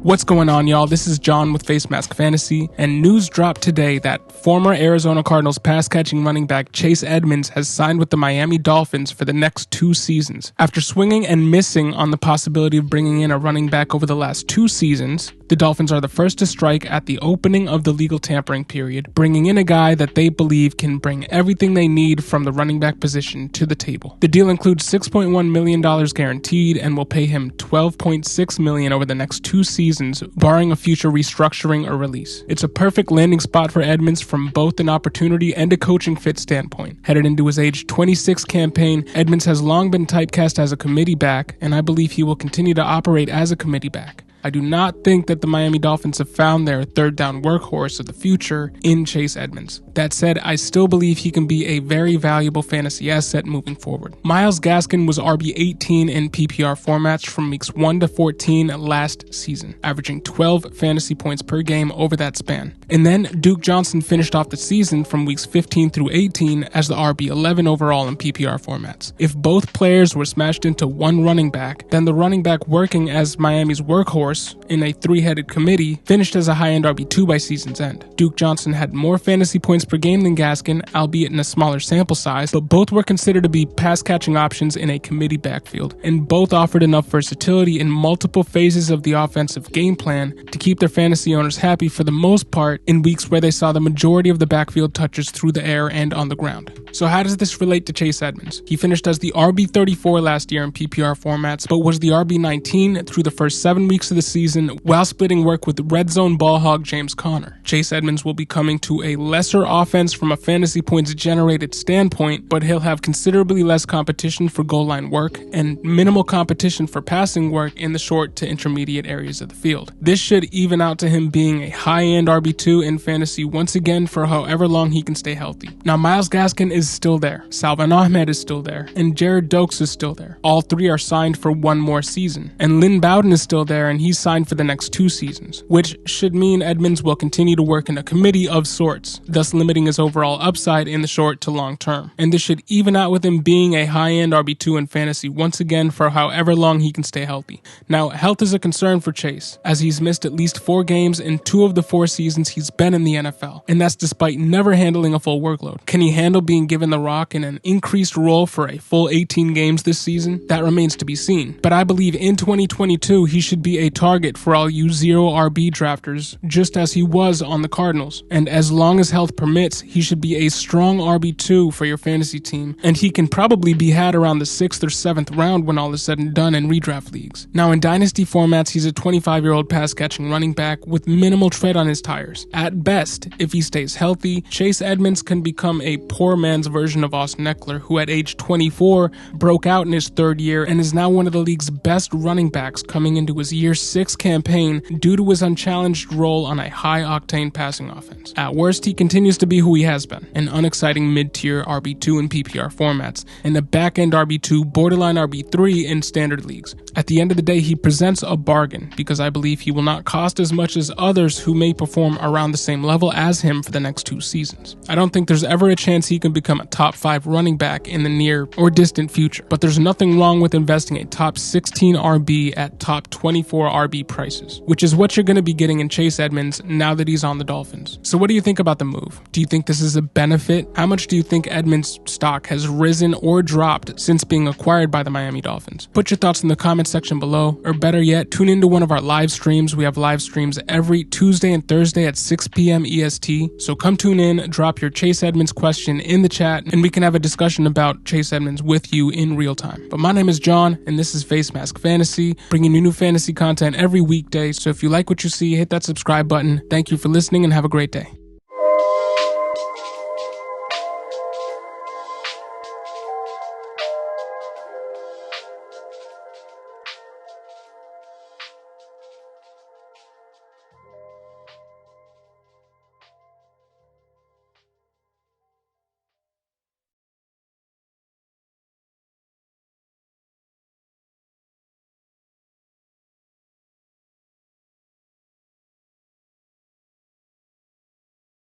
What's going on, y'all? This is John with Facemask Fantasy, and news dropped today that former Arizona Cardinals pass-catching running back Chase Edmonds has signed with the Miami Dolphins for the next 2 seasons. After swinging and missing on the possibility of bringing in a running back over the last 2 seasons, the Dolphins are the first to strike at the opening of the legal tampering period, bringing in a guy that they believe can bring everything they need from the running back position to the table. The deal includes $6.1 million guaranteed and will pay him $12.6 million over the next 2 seasons, barring a future restructuring or release. It's a perfect landing spot for Edmonds from both an opportunity and a coaching fit standpoint. Headed into his age 26 campaign, Edmonds has long been typecast as a committee back, and I believe he will continue to operate as a committee back. I do not think that the Miami Dolphins have found their third down workhorse of the future in Chase Edmonds. That said, I still believe he can be a very valuable fantasy asset moving forward. Myles Gaskin was RB18 in PPR formats from weeks 1 to 14 last season, averaging 12 fantasy points per game over that span. And then Duke Johnson finished off the season from weeks 15 through 18 as the RB11 overall in PPR formats. If both players were smashed into one running back, then the running back working as Miami's workhorse in a 3-headed committee finished as a high-end RB2 by season's end. Duke Johnson had more fantasy points per game than Gaskin, albeit in a smaller sample size, but both were considered to be pass-catching options in a committee backfield, and both offered enough versatility in multiple phases of the offensive game plan to keep their fantasy owners happy for the most part in weeks where they saw the majority of the backfield touches through the air and on the ground. So how does this relate to Chase Edmonds? He finished as the RB34 last year in PPR formats, but was the RB19 through the first 7 weeks of the season while splitting work with red zone ball hog James Conner. Chase Edmonds will be coming to a lesser offense from a fantasy points generated standpoint, but he'll have considerably less competition for goal line work and minimal competition for passing work in the short to intermediate areas of the field. This should even out to him being a high-end RB2 in fantasy once again for however long he can stay healthy. Now Myles Gaskin is still there, Salvon Ahmed is still there, and Jared Dokes is still there. All 3 are signed for 1 more season. And Lynn Bowden is still there, and he's signed for the next 2 seasons, which should mean Edmonds will continue to work in a committee of sorts, thus limiting his overall upside in the short to long term. And this should even out with him being a high-end RB2 in fantasy once again for however long he can stay healthy. Now, health is a concern for Chase, as he's missed at least 4 games in 2 of the 4 seasons he's been in the NFL, and that's despite never handling a full workload. Can he handle being given the rock in an increased role for a full 18 games this season? That remains to be seen, but I believe in 2022 he should be a target for all you 0 RB drafters, just as he was on the Cardinals. And as long as health permits, he should be a strong RB2 for your fantasy team, and he can probably be had around the 6th or 7th round when all is said and done in redraft leagues. Now in dynasty formats, he's a 25-year-old pass-catching running back with minimal tread on his tires. At best, if he stays healthy, Chase Edmonds can become a poor man's version of Austin Eckler, who at age 24 broke out in his 3rd year and is now one of the league's best running backs coming into his year 6 campaign due to his unchallenged role on a high-octane passing offense. At worst, he continues to be who he has been, an unexciting mid-tier RB2 in PPR formats, and a back-end RB2, borderline RB3 in standard leagues. At the end of the day, he presents a bargain because I believe he will not cost as much as others who may perform around the same level as him for the next 2 seasons. I don't think there's ever a chance he can become a top 5 running back in the near or distant future, but there's nothing wrong with investing a top 16 RB at top 24 RB prices, which is what you're going to be getting in Chase Edmonds now that he's on the Dolphins. So what do you think about the move? Do you think this is a benefit? How much do you think Edmonds' stock has risen or dropped since being acquired by the Miami Dolphins? Put your thoughts in the comment section below, or better yet, tune into one of our live streams. We have live streams every Tuesday and Thursday at 6 p.m. EST, so come tune in, drop your Chase Edmonds question in the chat, and we can have a discussion about Chase Edmonds with you in real time. But my name is John, and this is Facemask Fantasy, bringing you new fantasy content every weekday. So if you like what you see, hit that subscribe button. Thank you for listening and have a great day.